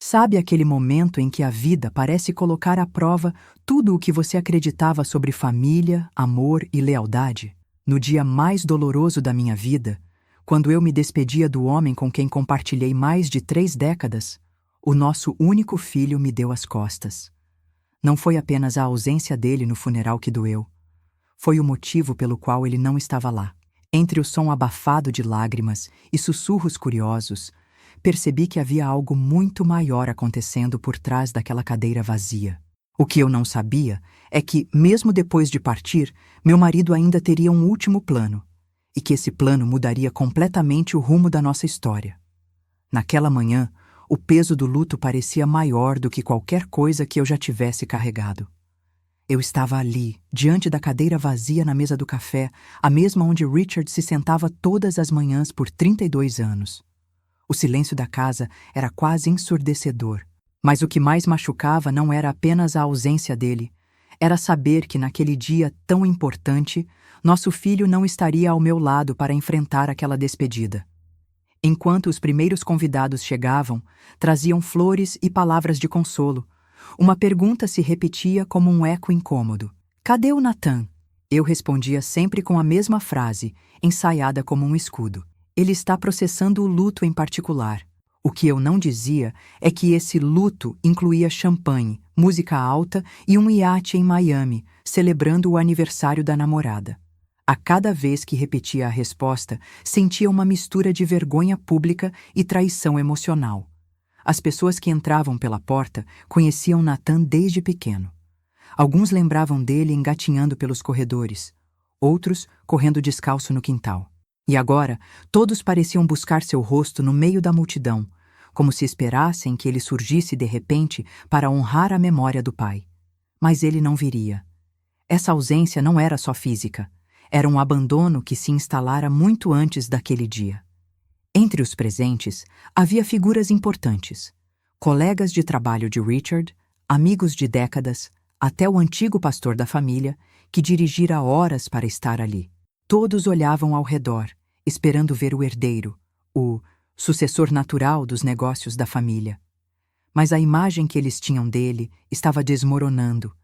Sabe aquele momento em que a vida parece colocar à prova tudo o que você acreditava sobre família, amor e lealdade? No dia mais doloroso da minha vida, quando eu me despedia do homem com quem compartilhei mais de 3 décadas, o nosso único filho me deu as costas. Não foi apenas a ausência dele no funeral que doeu. Foi o motivo pelo qual ele não estava lá. Entre o som abafado de lágrimas e sussurros curiosos, percebi que havia algo muito maior acontecendo por trás daquela cadeira vazia. O que eu não sabia é que, mesmo depois de partir, meu marido ainda teria um último plano, e que esse plano mudaria completamente o rumo da nossa história. Naquela manhã, o peso do luto parecia maior do que qualquer coisa que eu já tivesse carregado. Eu estava ali, diante da cadeira vazia na mesa do café, a mesma onde Richard se sentava todas as manhãs por 32 anos. O silêncio da casa era quase ensurdecedor, mas o que mais machucava não era apenas a ausência dele, era saber que naquele dia tão importante, nosso filho não estaria ao meu lado para enfrentar aquela despedida. Enquanto os primeiros convidados chegavam, traziam flores e palavras de consolo. Uma pergunta se repetia como um eco incômodo. "Cadê o Nathan?" Eu respondia sempre com a mesma frase, ensaiada como um escudo. "Ele está processando o luto em particular." O que eu não dizia é que esse luto incluía champanhe, música alta e um iate em Miami, celebrando o aniversário da namorada. A cada vez que repetia a resposta, sentia uma mistura de vergonha pública e traição emocional. As pessoas que entravam pela porta conheciam Nathan desde pequeno. Alguns lembravam dele engatinhando pelos corredores, outros correndo descalço no quintal. E agora, todos pareciam buscar seu rosto no meio da multidão, como se esperassem que ele surgisse de repente para honrar a memória do pai. Mas ele não viria. Essa ausência não era só física, era um abandono que se instalara muito antes daquele dia. Entre os presentes, havia figuras importantes. Colegas de trabalho de Richard, amigos de décadas, até o antigo pastor da família, que dirigira horas para estar ali. Todos olhavam ao redor, esperando ver o herdeiro, o sucessor natural dos negócios da família. Mas a imagem que eles tinham dele estava desmoronando,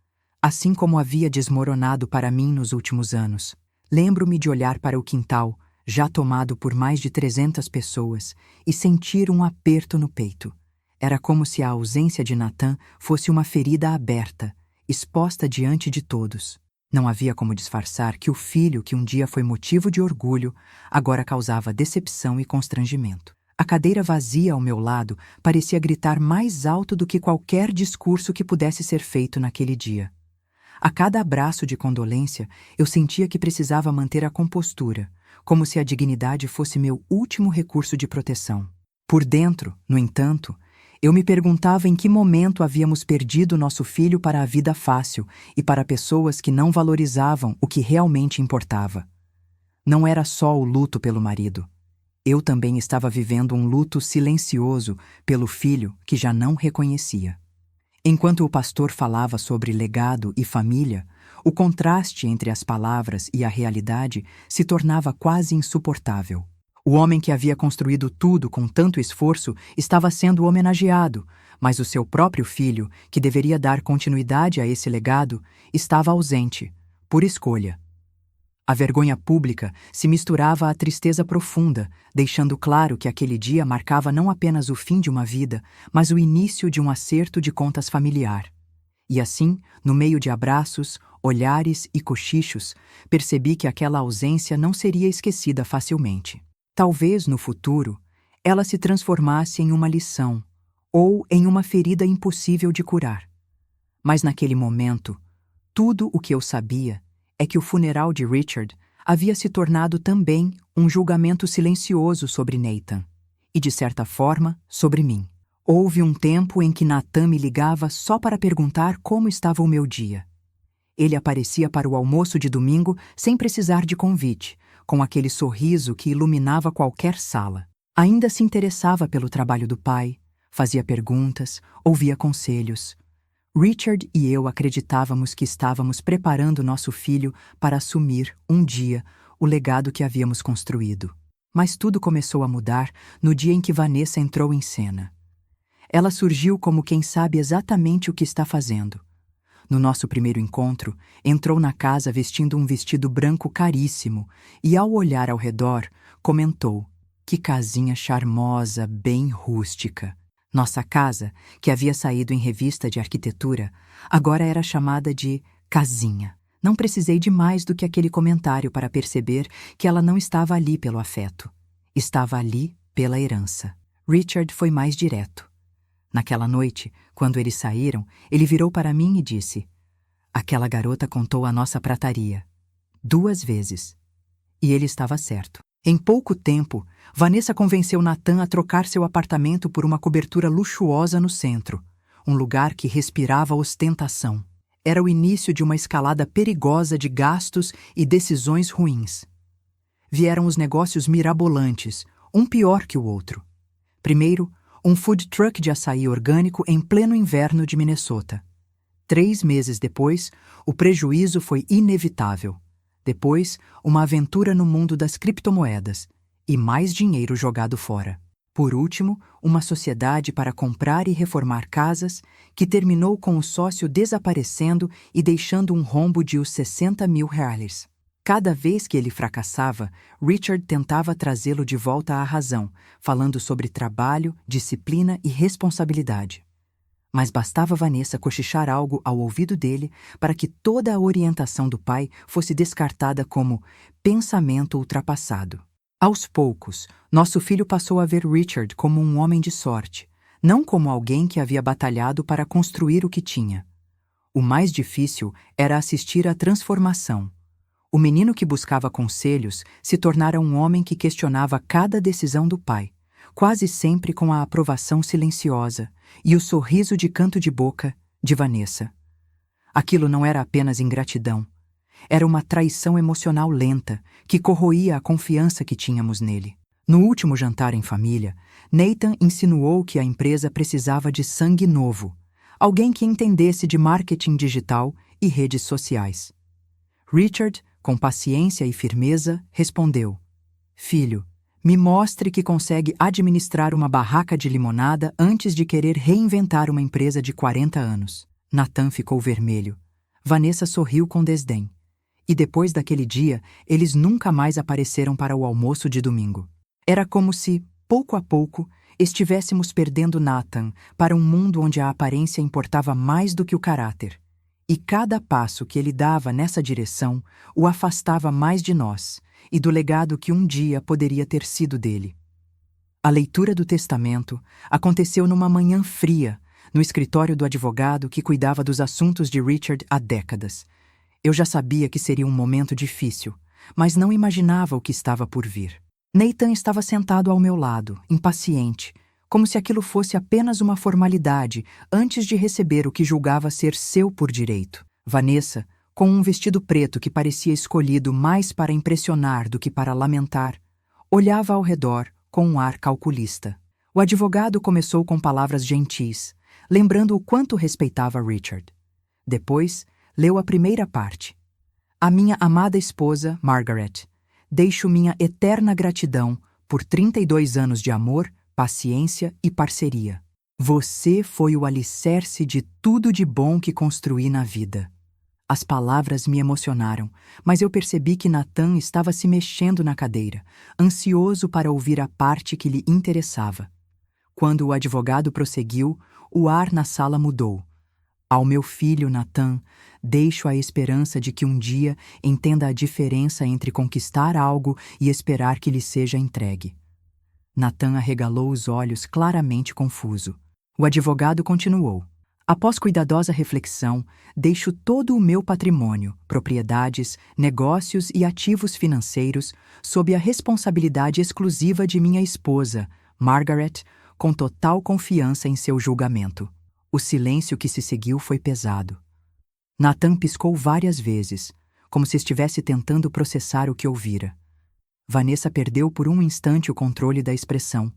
assim como havia desmoronado para mim nos últimos anos. Lembro-me de olhar para o quintal, já tomado por mais de 300 pessoas, e sentir um aperto no peito. Era como se a ausência de Nathan fosse uma ferida aberta, exposta diante de todos. Não havia como disfarçar que o filho que um dia foi motivo de orgulho, agora causava decepção e constrangimento. A cadeira vazia ao meu lado parecia gritar mais alto do que qualquer discurso que pudesse ser feito naquele dia. A cada abraço de condolência, eu sentia que precisava manter a compostura, como se a dignidade fosse meu último recurso de proteção. Por dentro, no entanto, eu me perguntava em que momento havíamos perdido nosso filho para a vida fácil e para pessoas que não valorizavam o que realmente importava. Não era só o luto pelo marido. Eu também estava vivendo um luto silencioso pelo filho que já não reconhecia. Enquanto o pastor falava sobre legado e família, o contraste entre as palavras e a realidade se tornava quase insuportável. O homem que havia construído tudo com tanto esforço estava sendo homenageado, mas o seu próprio filho, que deveria dar continuidade a esse legado, estava ausente, por escolha. A vergonha pública se misturava à tristeza profunda, deixando claro que aquele dia marcava não apenas o fim de uma vida, mas o início de um acerto de contas familiar. E assim, no meio de abraços, olhares e cochichos, percebi que aquela ausência não seria esquecida facilmente. Talvez, no futuro, ela se transformasse em uma lição, ou em uma ferida impossível de curar. Mas naquele momento, tudo o que eu sabia é que o funeral de Richard havia se tornado também um julgamento silencioso sobre Nathan, e de certa forma, sobre mim. Houve um tempo em que Nathan me ligava só para perguntar como estava o meu dia. Ele aparecia para o almoço de domingo sem precisar de convite, com aquele sorriso que iluminava qualquer sala. Ainda se interessava pelo trabalho do pai, fazia perguntas, ouvia conselhos. Richard e eu acreditávamos que estávamos preparando nosso filho para assumir, um dia, o legado que havíamos construído. Mas tudo começou a mudar no dia em que Vanessa entrou em cena. Ela surgiu como quem sabe exatamente o que está fazendo. No nosso primeiro encontro, entrou na casa vestindo um vestido branco caríssimo e, ao olhar ao redor, comentou: "Que casinha charmosa, bem rústica." Nossa casa, que havia saído em revista de arquitetura, agora era chamada de casinha. Não precisei de mais do que aquele comentário para perceber que ela não estava ali pelo afeto. Estava ali pela herança. Richard foi mais direto. Naquela noite, quando eles saíram, ele virou para mim e disse: "Aquela garota contou a nossa prataria 2 vezes." E ele estava certo. Em pouco tempo, Vanessa convenceu Nathan a trocar seu apartamento por uma cobertura luxuosa no centro, um lugar que respirava ostentação. Era o início de uma escalada perigosa de gastos e decisões ruins. Vieram os negócios mirabolantes, um pior que o outro. Primeiro, um food truck de açaí orgânico em pleno inverno de Minnesota. 3 meses depois, o prejuízo foi inevitável. Depois, uma aventura no mundo das criptomoedas e mais dinheiro jogado fora. Por último, uma sociedade para comprar e reformar casas que terminou com o sócio desaparecendo e deixando um rombo de US$ 60.000. Cada vez que ele fracassava, Richard tentava trazê-lo de volta à razão, falando sobre trabalho, disciplina e responsabilidade. Mas bastava Vanessa cochichar algo ao ouvido dele para que toda a orientação do pai fosse descartada como pensamento ultrapassado. Aos poucos, nosso filho passou a ver Richard como um homem de sorte, não como alguém que havia batalhado para construir o que tinha. O mais difícil era assistir à transformação. O menino que buscava conselhos se tornara um homem que questionava cada decisão do pai, quase sempre com a aprovação silenciosa e o sorriso de canto de boca de Vanessa. Aquilo não era apenas ingratidão. Era uma traição emocional lenta que corroía a confiança que tínhamos nele. No último jantar em família, Nathan insinuou que a empresa precisava de sangue novo, alguém que entendesse de marketing digital e redes sociais. Richard, com paciência e firmeza, respondeu: "Filho, me mostre que consegue administrar uma barraca de limonada antes de querer reinventar uma empresa de 40 anos." Nathan ficou vermelho. Vanessa sorriu com desdém. E depois daquele dia, eles nunca mais apareceram para o almoço de domingo. Era como se, pouco a pouco, estivéssemos perdendo Nathan para um mundo onde a aparência importava mais do que o caráter. E cada passo que ele dava nessa direção o afastava mais de nós e do legado que um dia poderia ter sido dele. A leitura do testamento aconteceu numa manhã fria, no escritório do advogado que cuidava dos assuntos de Richard há décadas. Eu já sabia que seria um momento difícil, mas não imaginava o que estava por vir. Nathan estava sentado ao meu lado, impaciente, como se aquilo fosse apenas uma formalidade antes de receber o que julgava ser seu por direito. Vanessa, com um vestido preto que parecia escolhido mais para impressionar do que para lamentar, olhava ao redor com um ar calculista. O advogado começou com palavras gentis, lembrando o quanto respeitava Richard. Depois, leu a primeira parte. "A minha amada esposa, Margaret, deixo minha eterna gratidão por 32 anos de amor, paciência e parceria. Você foi o alicerce de tudo de bom que construí na vida." As palavras me emocionaram, mas eu percebi que Nathan estava se mexendo na cadeira, ansioso para ouvir a parte que lhe interessava. Quando o advogado prosseguiu, o ar na sala mudou. "Ao meu filho, Nathan, deixo a esperança de que um dia entenda a diferença entre conquistar algo e esperar que lhe seja entregue." Nathan arregalou os olhos, claramente confuso. O advogado continuou: "Após cuidadosa reflexão, deixo todo o meu patrimônio, propriedades, negócios e ativos financeiros sob a responsabilidade exclusiva de minha esposa, Margaret, com total confiança em seu julgamento." O silêncio que se seguiu foi pesado. Nathan piscou várias vezes, como se estivesse tentando processar o que ouvira. Vanessa perdeu por um instante o controle da expressão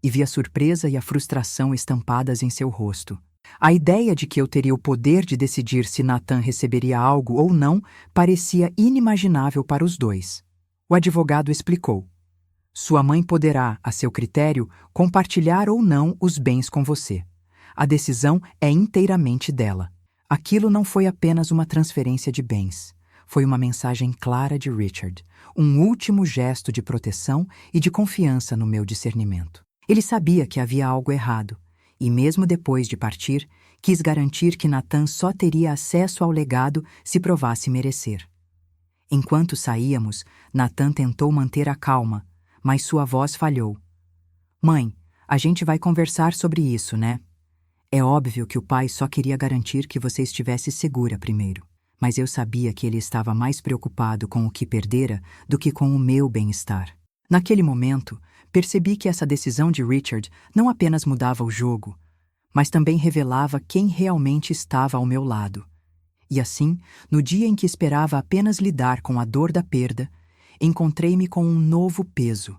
e vi a surpresa e a frustração estampadas em seu rosto. A ideia de que eu teria o poder de decidir se Nathan receberia algo ou não parecia inimaginável para os dois. O advogado explicou: "Sua mãe poderá, a seu critério, compartilhar ou não os bens com você. A decisão é inteiramente dela. Aquilo não foi apenas uma transferência de bens. Foi uma mensagem clara de Richard, um último gesto de proteção e de confiança no meu discernimento. Ele sabia que havia algo errado, e mesmo depois de partir, quis garantir que Nathan só teria acesso ao legado se provasse merecer. Enquanto saíamos, Nathan tentou manter a calma, mas sua voz falhou. Mãe, a gente vai conversar sobre isso, né? É óbvio que o pai só queria garantir que você estivesse segura primeiro, mas eu sabia que ele estava mais preocupado com o que perdera do que com o meu bem-estar. Naquele momento, percebi que essa decisão de Richard não apenas mudava o jogo, mas também revelava quem realmente estava ao meu lado. E assim, no dia em que esperava apenas lidar com a dor da perda, encontrei-me com um novo peso: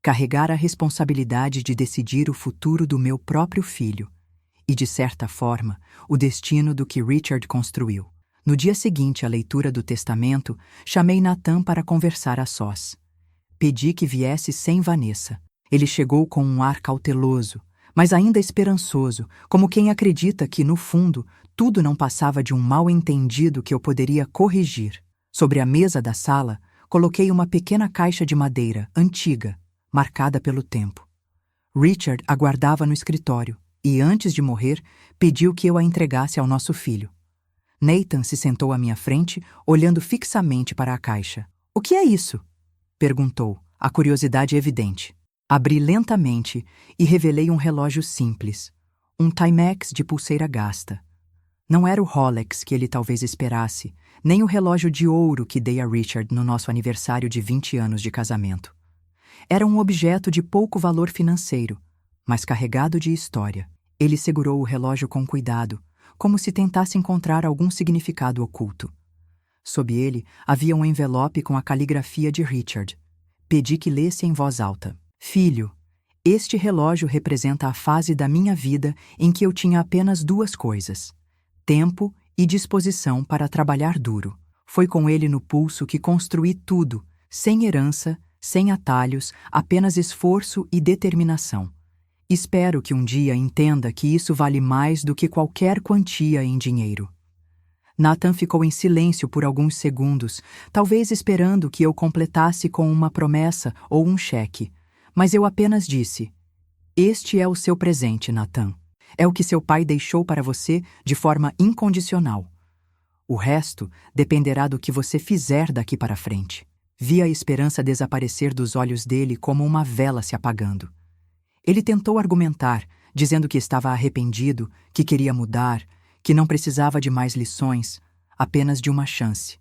carregar a responsabilidade de decidir o futuro do meu próprio filho e, de certa forma, o destino do que Richard construiu. No dia seguinte à leitura do testamento, chamei Nathan para conversar a sós. Pedi que viesse sem Vanessa. Ele chegou com um ar cauteloso, mas ainda esperançoso, como quem acredita que, no fundo, tudo não passava de um mal-entendido que eu poderia corrigir. Sobre a mesa da sala, coloquei uma pequena caixa de madeira, antiga, marcada pelo tempo. Richard aguardava no escritório e, antes de morrer, pediu que eu a entregasse ao nosso filho. Nathan se sentou à minha frente, olhando fixamente para a caixa. "O que é isso?" perguntou, a curiosidade evidente. Abri lentamente e revelei um relógio simples, um Timex de pulseira gasta. Não era o Rolex que ele talvez esperasse, nem o relógio de ouro que dei a Richard no nosso aniversário de 20 anos de casamento. Era um objeto de pouco valor financeiro, mas carregado de história. Ele segurou o relógio com cuidado, como se tentasse encontrar algum significado oculto. Sob ele havia um envelope com a caligrafia de Richard. Pedi que lesse em voz alta. "Filho, este relógio representa a fase da minha vida em que eu tinha apenas duas coisas: tempo e disposição para trabalhar duro. Foi com ele no pulso que construí tudo, sem herança, sem atalhos, apenas esforço e determinação. Espero que um dia entenda que isso vale mais do que qualquer quantia em dinheiro." Nathan ficou em silêncio por alguns segundos, talvez esperando que eu completasse com uma promessa ou um cheque, mas eu apenas disse: "Este é o seu presente, Nathan. É o que seu pai deixou para você de forma incondicional. O resto dependerá do que você fizer daqui para frente." Vi a esperança desaparecer dos olhos dele como uma vela se apagando. Ele tentou argumentar, dizendo que estava arrependido, que queria mudar, que não precisava de mais lições, apenas de uma chance.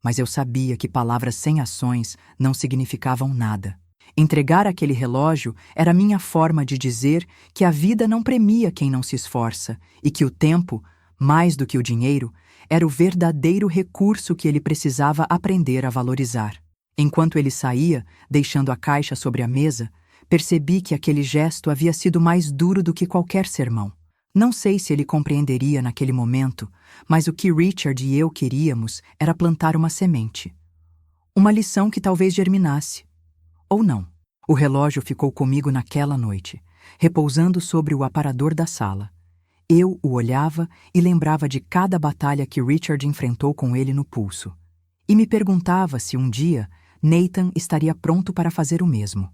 Mas eu sabia que palavras sem ações não significavam nada. Entregar aquele relógio era minha forma de dizer que a vida não premia quem não se esforça e que o tempo, mais do que o dinheiro, era o verdadeiro recurso que ele precisava aprender a valorizar. Enquanto ele saía, deixando a caixa sobre a mesa, percebi que aquele gesto havia sido mais duro do que qualquer sermão. Não sei se ele compreenderia naquele momento, mas o que Richard e eu queríamos era plantar uma semente. Uma lição que talvez germinasse. Ou não. O relógio ficou comigo naquela noite, repousando sobre o aparador da sala. Eu o olhava e lembrava de cada batalha que Richard enfrentou com ele no pulso. E me perguntava se um dia Nathan estaria pronto para fazer o mesmo.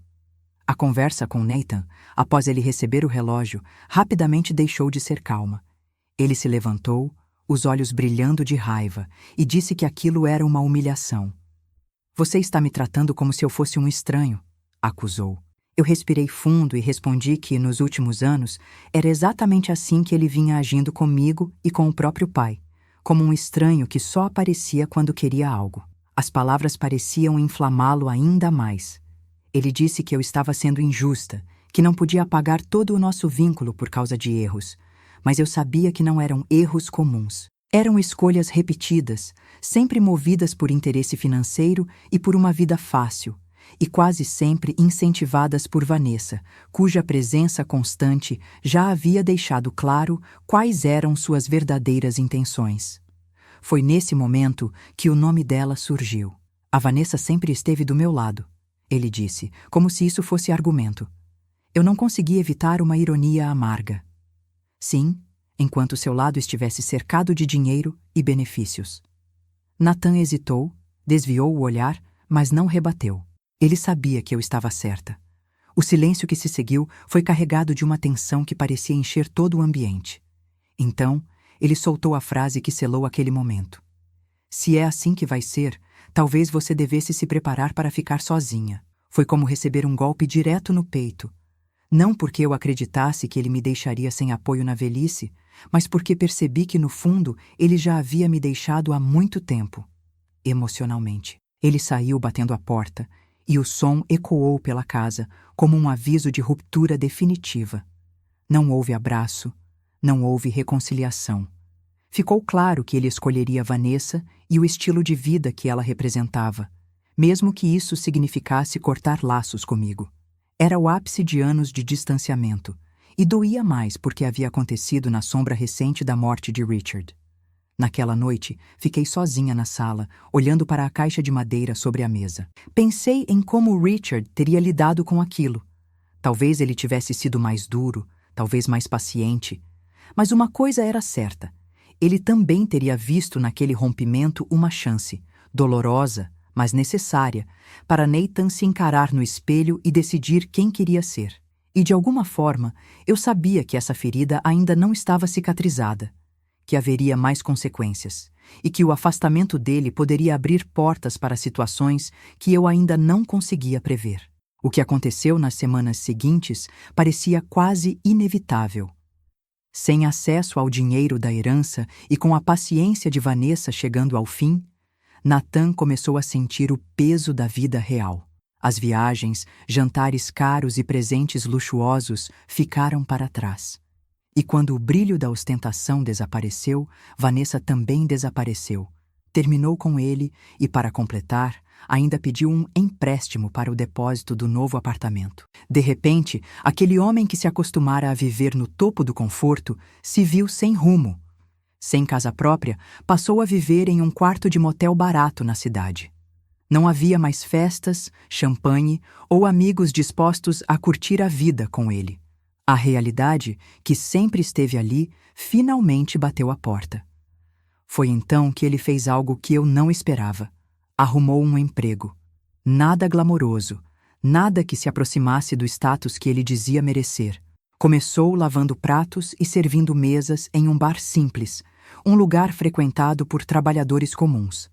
A conversa com Nathan, após ele receber o relógio, rapidamente deixou de ser calma. Ele se levantou, os olhos brilhando de raiva, e disse que aquilo era uma humilhação. "Você está me tratando como se eu fosse um estranho", acusou. Eu respirei fundo e respondi que, nos últimos anos, era exatamente assim que ele vinha agindo comigo e com o próprio pai, como um estranho que só aparecia quando queria algo. As palavras pareciam inflamá-lo ainda mais. Ele disse que eu estava sendo injusta, que não podia apagar todo o nosso vínculo por causa de erros, mas eu sabia que não eram erros comuns. Eram escolhas repetidas, sempre movidas por interesse financeiro e por uma vida fácil, e quase sempre incentivadas por Vanessa, cuja presença constante já havia deixado claro quais eram suas verdadeiras intenções. Foi nesse momento que o nome dela surgiu. "A Vanessa sempre esteve do meu lado", ele disse, como se isso fosse argumento. Eu não consegui evitar uma ironia amarga. Sim, enquanto seu lado estivesse cercado de dinheiro e benefícios. Nathan hesitou, desviou o olhar, mas não rebateu. Ele sabia que eu estava certa. O silêncio que se seguiu foi carregado de uma tensão que parecia encher todo o ambiente. Então, ele soltou a frase que selou aquele momento. Se é assim que vai ser, talvez você devesse se preparar para ficar sozinha. Foi como receber um golpe direto no peito. Não porque eu acreditasse que ele me deixaria sem apoio na velhice, mas porque percebi que, no fundo, ele já havia me deixado há muito tempo. Emocionalmente. Ele saiu batendo a porta, e o som ecoou pela casa, como um aviso de ruptura definitiva. Não houve abraço, não houve reconciliação. Ficou claro que ele escolheria Vanessa e o estilo de vida que ela representava, mesmo que isso significasse cortar laços comigo. Era o ápice de anos de distanciamento, e doía mais porque havia acontecido na sombra recente da morte de Richard. Naquela noite, fiquei sozinha na sala, olhando para a caixa de madeira sobre a mesa. Pensei em como Richard teria lidado com aquilo. Talvez ele tivesse sido mais duro, talvez mais paciente. Mas uma coisa era certa. Ele também teria visto naquele rompimento uma chance, dolorosa, mas necessária, para Nathan se encarar no espelho e decidir quem queria ser. E de alguma forma, eu sabia que essa ferida ainda não estava cicatrizada, que haveria mais consequências, e que o afastamento dele poderia abrir portas para situações que eu ainda não conseguia prever. O que aconteceu nas semanas seguintes parecia quase inevitável. Sem acesso ao dinheiro da herança e com a paciência de Vanessa chegando ao fim, Nathan começou a sentir o peso da vida real. As viagens, jantares caros e presentes luxuosos ficaram para trás. E quando o brilho da ostentação desapareceu, Vanessa também desapareceu. Terminou com ele e, para completar, ainda pediu um empréstimo para o depósito do novo apartamento. De repente, aquele homem que se acostumara a viver no topo do conforto se viu sem rumo. Sem casa própria, passou a viver em um quarto de motel barato na cidade. Não havia mais festas, champanhe ou amigos dispostos a curtir a vida com ele. A realidade, que sempre esteve ali, finalmente bateu à porta. Foi então que ele fez algo que eu não esperava. Arrumou um emprego. Nada glamouroso, nada que se aproximasse do status que ele dizia merecer. Começou lavando pratos e servindo mesas em um bar simples, um lugar frequentado por trabalhadores comuns.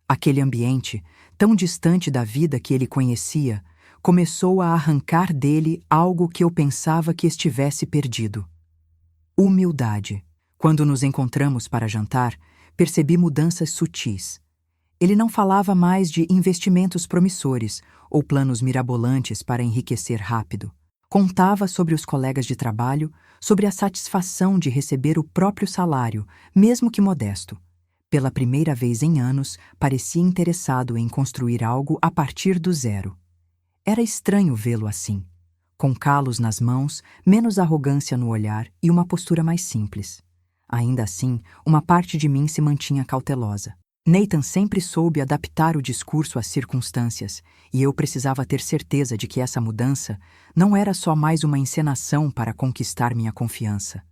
Aquele ambiente, tão distante da vida que ele conhecia, começou a arrancar dele algo que eu pensava que estivesse perdido. Humildade. Quando nos encontramos para jantar, percebi mudanças sutis. Ele não falava mais de investimentos promissores ou planos mirabolantes para enriquecer rápido. Contava sobre os colegas de trabalho, sobre a satisfação de receber o próprio salário, mesmo que modesto. Pela primeira vez em anos, parecia interessado em construir algo a partir do zero. Era estranho vê-lo assim, com calos nas mãos, menos arrogância no olhar e uma postura mais simples. Ainda assim, uma parte de mim se mantinha cautelosa. Nathan sempre soube adaptar o discurso às circunstâncias, e eu precisava ter certeza de que essa mudança não era só mais uma encenação para conquistar minha confiança.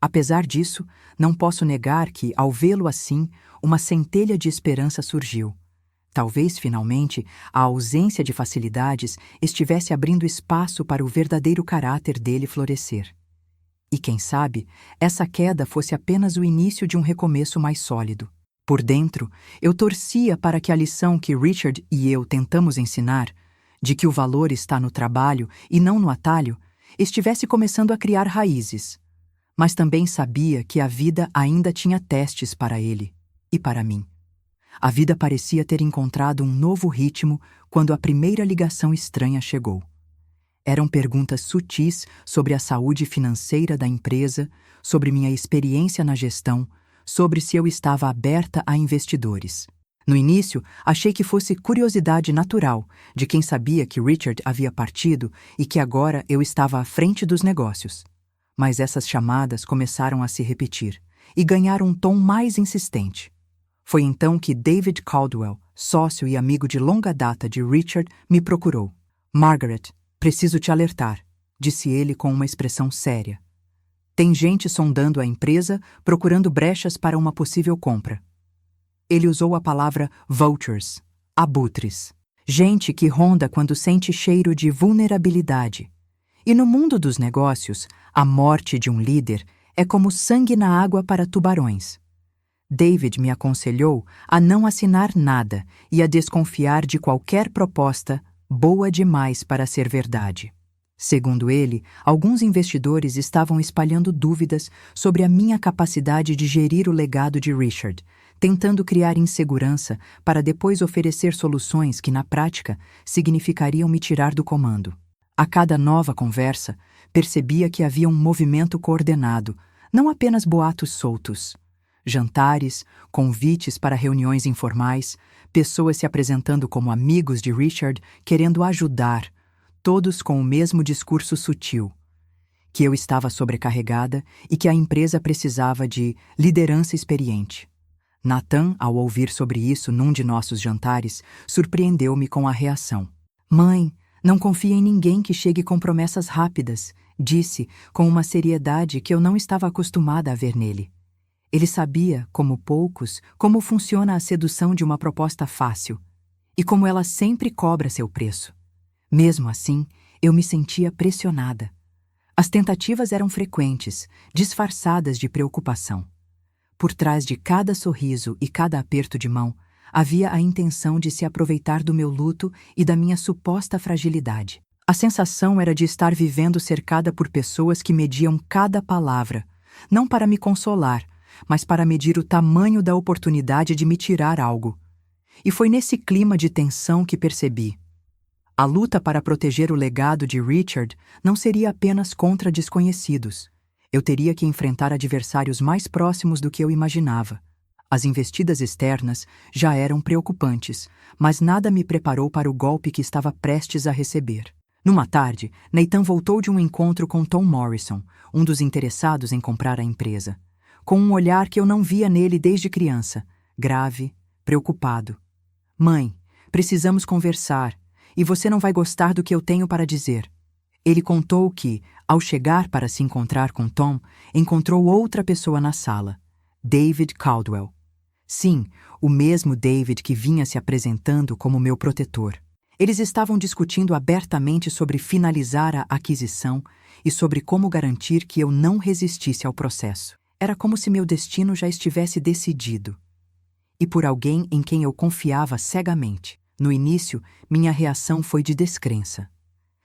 Apesar disso, não posso negar que, ao vê-lo assim, uma centelha de esperança surgiu. Talvez, finalmente, a ausência de facilidades estivesse abrindo espaço para o verdadeiro caráter dele florescer. E quem sabe, essa queda fosse apenas o início de um recomeço mais sólido. Por dentro, eu torcia para que a lição que Richard e eu tentamos ensinar, de que o valor está no trabalho e não no atalho, estivesse começando a criar raízes. Mas também sabia que a vida ainda tinha testes para ele e para mim. A vida parecia ter encontrado um novo ritmo quando a primeira ligação estranha chegou. Eram perguntas sutis sobre a saúde financeira da empresa, sobre minha experiência na gestão, sobre se eu estava aberta a investidores. No início, achei que fosse curiosidade natural de quem sabia que Richard havia partido e que agora eu estava à frente dos negócios. Mas essas chamadas começaram a se repetir e ganharam um tom mais insistente. Foi então que David Caldwell, sócio e amigo de longa data de Richard, me procurou. "Margaret, preciso te alertar", disse ele com uma expressão séria. Tem gente sondando a empresa, procurando brechas para uma possível compra. Ele usou a palavra vultures, abutres. Gente que ronda quando sente cheiro de vulnerabilidade. E no mundo dos negócios, a morte de um líder é como sangue na água para tubarões. David me aconselhou a não assinar nada e a desconfiar de qualquer proposta boa demais para ser verdade. Segundo ele, alguns investidores estavam espalhando dúvidas sobre a minha capacidade de gerir o legado de Richard, tentando criar insegurança para depois oferecer soluções que, na prática, significariam me tirar do comando. A cada nova conversa, percebia que havia um movimento coordenado, não apenas boatos soltos. Jantares, convites para reuniões informais, pessoas se apresentando como amigos de Richard, querendo ajudar, todos com o mesmo discurso sutil, que eu estava sobrecarregada e que a empresa precisava de liderança experiente. Nathan, ao ouvir sobre isso num de nossos jantares, surpreendeu-me com a reação. "Mãe, não confia em ninguém que chegue com promessas rápidas", disse com uma seriedade que eu não estava acostumada a ver nele. Ele sabia, como poucos, como funciona a sedução de uma proposta fácil e como ela sempre cobra seu preço. Mesmo assim, eu me sentia pressionada. As tentativas eram frequentes, disfarçadas de preocupação. Por trás de cada sorriso e cada aperto de mão, havia a intenção de se aproveitar do meu luto e da minha suposta fragilidade. A sensação era de estar vivendo cercada por pessoas que mediam cada palavra, não para me consolar, mas para medir o tamanho da oportunidade de me tirar algo. E foi nesse clima de tensão que percebi. A luta para proteger o legado de Richard não seria apenas contra desconhecidos. Eu teria que enfrentar adversários mais próximos do que eu imaginava. As investidas externas já eram preocupantes, mas nada me preparou para o golpe que estava prestes a receber. Numa tarde, Nathan voltou de um encontro com Tom Morrison, um dos interessados em comprar a empresa, com um olhar que eu não via nele desde criança, grave, preocupado. "Mãe, precisamos conversar, e você não vai gostar do que eu tenho para dizer." Ele contou que, ao chegar para se encontrar com Tom, encontrou outra pessoa na sala, David Caldwell. Sim, o mesmo David que vinha se apresentando como meu protetor. Eles estavam discutindo abertamente sobre finalizar a aquisição e sobre como garantir que eu não resistisse ao processo. Era como se meu destino já estivesse decidido. E por alguém em quem eu confiava cegamente. No início, minha reação foi de descrença.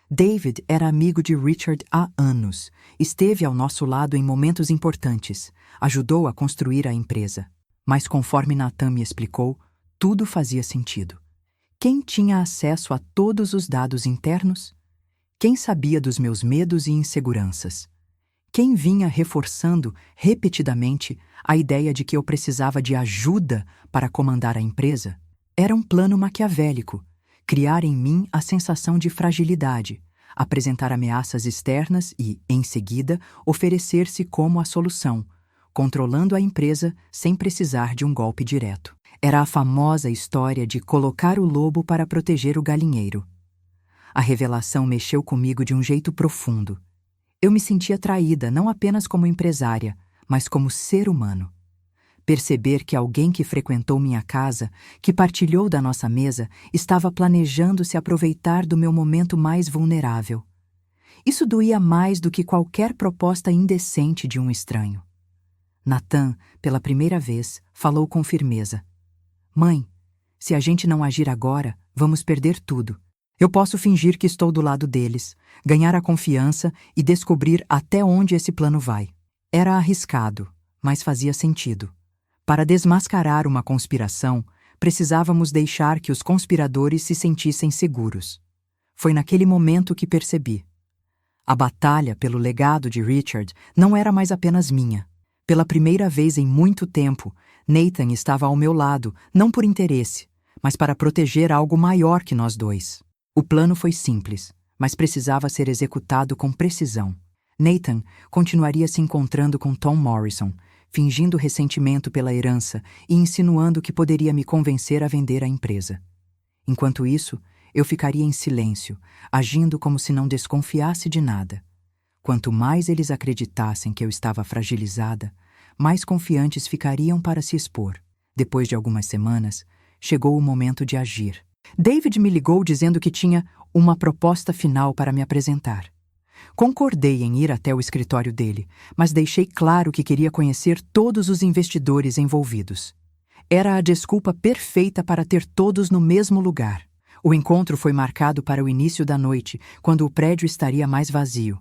David era amigo de Richard há anos, esteve ao nosso lado em momentos importantes, ajudou a construir a empresa. Mas conforme Nathan me explicou, tudo fazia sentido. Quem tinha acesso a todos os dados internos? Quem sabia dos meus medos e inseguranças? Quem vinha reforçando repetidamente a ideia de que eu precisava de ajuda para comandar a empresa? Era um plano maquiavélico, criar em mim a sensação de fragilidade, apresentar ameaças externas e, em seguida, oferecer-se como a solução, controlando a empresa sem precisar de um golpe direto. Era a famosa história de colocar o lobo para proteger o galinheiro. A revelação mexeu comigo de um jeito profundo. Eu me sentia traída não apenas como empresária, mas como ser humano. Perceber que alguém que frequentou minha casa, que partilhou da nossa mesa, estava planejando se aproveitar do meu momento mais vulnerável. Isso doía mais do que qualquer proposta indecente de um estranho. Nathan, pela primeira vez, falou com firmeza. "Mãe, se a gente não agir agora, vamos perder tudo. Eu posso fingir que estou do lado deles, ganhar a confiança e descobrir até onde esse plano vai." Era arriscado, mas fazia sentido. Para desmascarar uma conspiração, precisávamos deixar que os conspiradores se sentissem seguros. Foi naquele momento que percebi. A batalha pelo legado de Richard não era mais apenas minha. Pela primeira vez em muito tempo, Nathan estava ao meu lado, não por interesse, mas para proteger algo maior que nós dois. O plano foi simples, mas precisava ser executado com precisão. Nathan continuaria se encontrando com Tom Morrison, fingindo ressentimento pela herança e insinuando que poderia me convencer a vender a empresa. Enquanto isso, eu ficaria em silêncio, agindo como se não desconfiasse de nada. Quanto mais eles acreditassem que eu estava fragilizada, mais confiantes ficariam para se expor. Depois de algumas semanas, chegou o momento de agir. David me ligou dizendo que tinha uma proposta final para me apresentar. Concordei em ir até o escritório dele, mas deixei claro que queria conhecer todos os investidores envolvidos. Era a desculpa perfeita para ter todos no mesmo lugar. O encontro foi marcado para o início da noite, quando o prédio estaria mais vazio.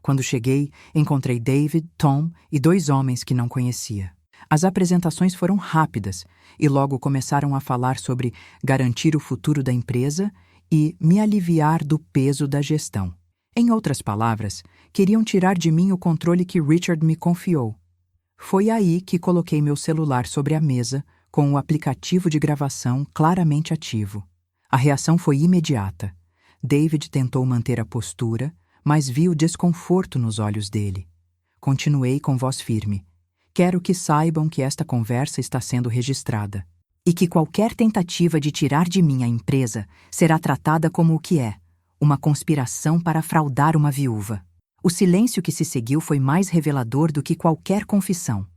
Quando cheguei, encontrei David, Tom e 2 homens que não conhecia. As apresentações foram rápidas e logo começaram a falar sobre garantir o futuro da empresa e me aliviar do peso da gestão. Em outras palavras, queriam tirar de mim o controle que Richard me confiou. Foi aí que coloquei meu celular sobre a mesa, com o aplicativo de gravação claramente ativo. A reação foi imediata. David tentou manter a postura, mas vi o desconforto nos olhos dele. Continuei com voz firme. Quero que saibam que esta conversa está sendo registrada. E que qualquer tentativa de tirar de mim a empresa será tratada como o que é, uma conspiração para fraudar uma viúva. O silêncio que se seguiu foi mais revelador do que qualquer confissão.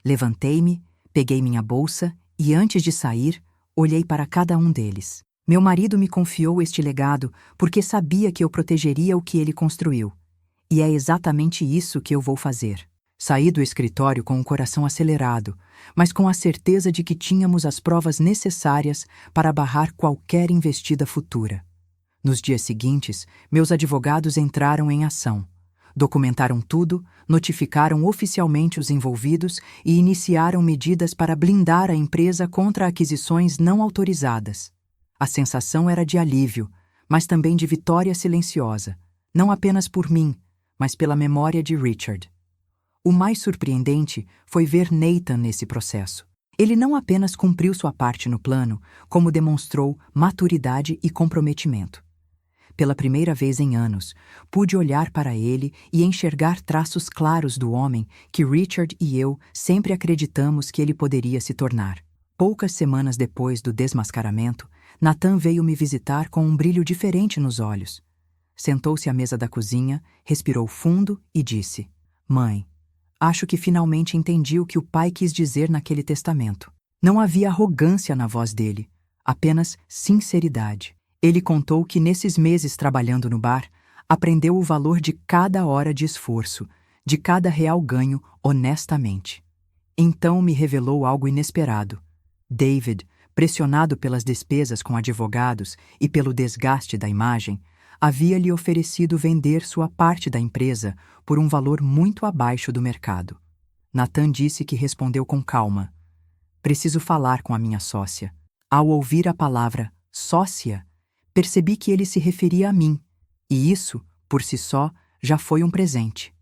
Levantei-me, peguei minha bolsa e, antes de sair, olhei para cada um deles. Meu marido me confiou este legado porque sabia que eu protegeria o que ele construiu. E é exatamente isso que eu vou fazer. Saí do escritório com o coração acelerado, mas com a certeza de que tínhamos as provas necessárias para barrar qualquer investida futura. Nos dias seguintes, meus advogados entraram em ação. Documentaram tudo, notificaram oficialmente os envolvidos e iniciaram medidas para blindar a empresa contra aquisições não autorizadas. A sensação era de alívio, mas também de vitória silenciosa, não apenas por mim, mas pela memória de Richard. O mais surpreendente foi ver Nathan nesse processo. Ele não apenas cumpriu sua parte no plano, como demonstrou maturidade e comprometimento. Pela primeira vez em anos, pude olhar para ele e enxergar traços claros do homem que Richard e eu sempre acreditamos que ele poderia se tornar. Poucas semanas depois do desmascaramento, Nathan veio me visitar com um brilho diferente nos olhos. Sentou-se à mesa da cozinha, respirou fundo e disse: "Mãe, acho que finalmente entendi o que o pai quis dizer naquele testamento." Não havia arrogância na voz dele, apenas sinceridade. Ele contou que nesses meses trabalhando no bar, aprendeu o valor de cada hora de esforço, de cada real ganho honestamente. Então me revelou algo inesperado. David, pressionado pelas despesas com advogados e pelo desgaste da imagem, havia-lhe oferecido vender sua parte da empresa por um valor muito abaixo do mercado. Nathan disse que respondeu com calma: "Preciso falar com a minha sócia." Ao ouvir a palavra sócia, percebi que ele se referia a mim, e isso, por si só, já foi um presente.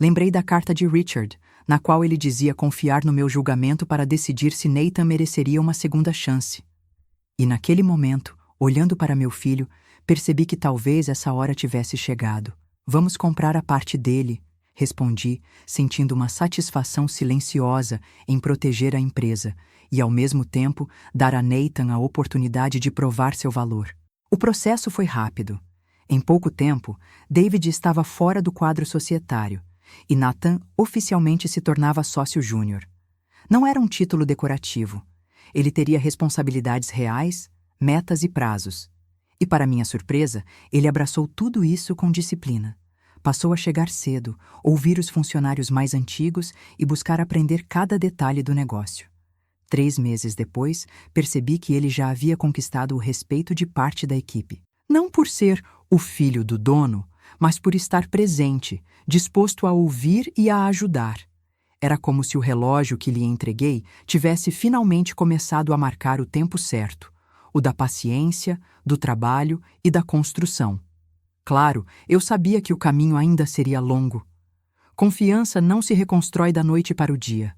Lembrei da carta de Richard, na qual ele dizia confiar no meu julgamento para decidir se Nathan mereceria uma segunda chance. E naquele momento, olhando para meu filho, percebi que talvez essa hora tivesse chegado. "Vamos comprar a parte dele", respondi, sentindo uma satisfação silenciosa em proteger a empresa e, ao mesmo tempo, dar a Nathan a oportunidade de provar seu valor. O processo foi rápido. Em pouco tempo, David estava fora do quadro societário e Nathan oficialmente se tornava sócio júnior. Não era um título decorativo. Ele teria responsabilidades reais, metas e prazos. E, para minha surpresa, ele abraçou tudo isso com disciplina. Passou a chegar cedo, ouvir os funcionários mais antigos e buscar aprender cada detalhe do negócio. 3 meses depois, percebi que ele já havia conquistado o respeito de parte da equipe. Não por ser o filho do dono, mas por estar presente, disposto a ouvir e a ajudar. Era como se o relógio que lhe entreguei tivesse finalmente começado a marcar o tempo certo, o da paciência, do trabalho e da construção. Claro, eu sabia que o caminho ainda seria longo. Confiança não se reconstrói da noite para o dia.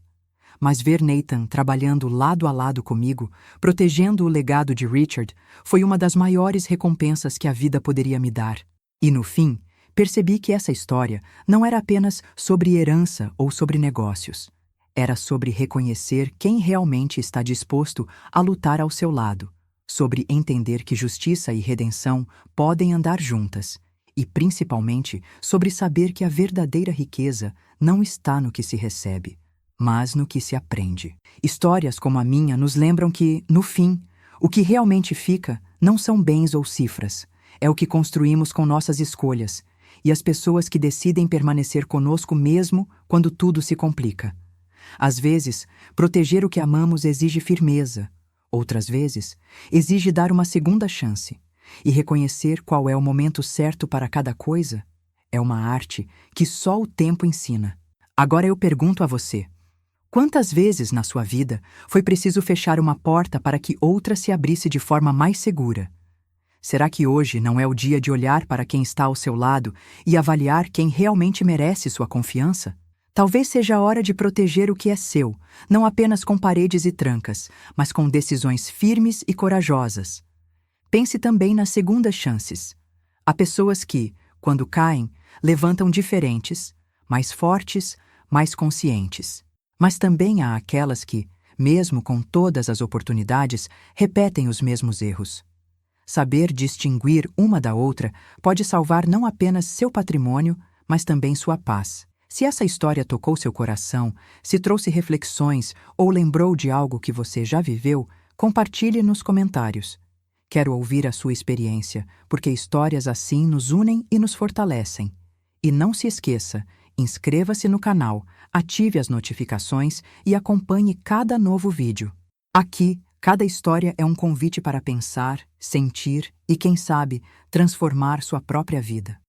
Mas ver Nathan trabalhando lado a lado comigo, protegendo o legado de Richard, foi uma das maiores recompensas que a vida poderia me dar. E no fim, percebi que essa história não era apenas sobre herança ou sobre negócios. Era sobre reconhecer quem realmente está disposto a lutar ao seu lado, sobre entender que justiça e redenção podem andar juntas, e, principalmente, sobre saber que a verdadeira riqueza não está no que se recebe, mas no que se aprende. Histórias como a minha nos lembram que, no fim, o que realmente fica não são bens ou cifras, é o que construímos com nossas escolhas e as pessoas que decidem permanecer conosco mesmo quando tudo se complica. Às vezes, proteger o que amamos exige firmeza. Outras vezes, exige dar uma segunda chance. E reconhecer qual é o momento certo para cada coisa é uma arte que só o tempo ensina. Agora eu pergunto a você: quantas vezes na sua vida foi preciso fechar uma porta para que outra se abrisse de forma mais segura? Será que hoje não é o dia de olhar para quem está ao seu lado e avaliar quem realmente merece sua confiança? Talvez seja a hora de proteger o que é seu, não apenas com paredes e trancas, mas com decisões firmes e corajosas. Pense também nas segundas chances. Há pessoas que, quando caem, levantam diferentes, mais fortes, mais conscientes. Mas também há aquelas que, mesmo com todas as oportunidades, repetem os mesmos erros. Saber distinguir uma da outra pode salvar não apenas seu patrimônio, mas também sua paz. Se essa história tocou seu coração, se trouxe reflexões ou lembrou de algo que você já viveu, compartilhe nos comentários. Quero ouvir a sua experiência, porque histórias assim nos unem e nos fortalecem. E não se esqueça, inscreva-se no canal, ative as notificações e acompanhe cada novo vídeo. Aqui, cada história é um convite para pensar, sentir e, quem sabe, transformar sua própria vida.